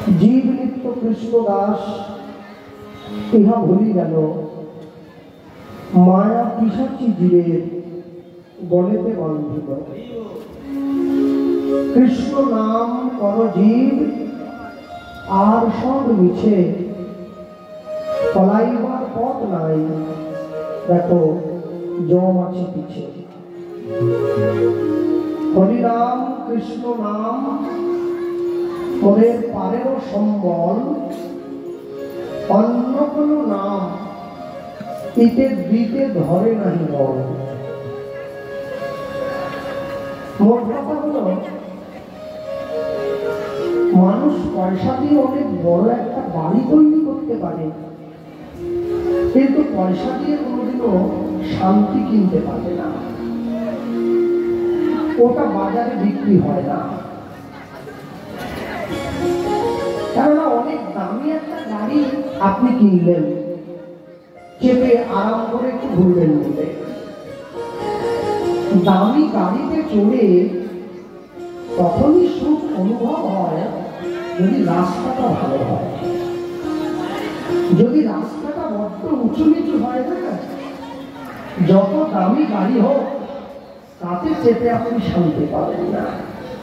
জীব নিত্য কৃষ্ণ দাস ইহা ভুলি গেল, মায়া পিশাচী জীবের গলেতে বন্ধিত। কৃষ্ণ নাম কর জীব, আর সব মিছে, পলাইবার পথ নাই, দেখো জম আছে পিছে। হরি নাম কৃষ্ণ নাম মনের পারেরও সম্বল, অন্য কোন নাম ইতে দিতে ধরে নাহি বল। মোট কথা হলো, মানুষ পয়সা দিয়ে অনেক বড় একটা বাড়ি তৈরি করতে পারে, কিন্তু পয়সা দিয়ে কোনোদিনও শান্তি কিনতে পারে না। ওটা বাজারে বিক্রি হয় না। কেননা অনেক দামি একটা গাড়ি আপনি কিনলেন, চেপে আরাম করে একটু ঘুরবেন বলে। দামি গাড়িতে চড়ে তখনই সুখ অনুভব হয় যদি রাস্তাটা ভালো হয়। যদি রাস্তাটা বড্ড উঁচু নিচু হয় না, যত দামি গাড়ি হোক তাতে চেপে আপনি শান্তি পাবেন না।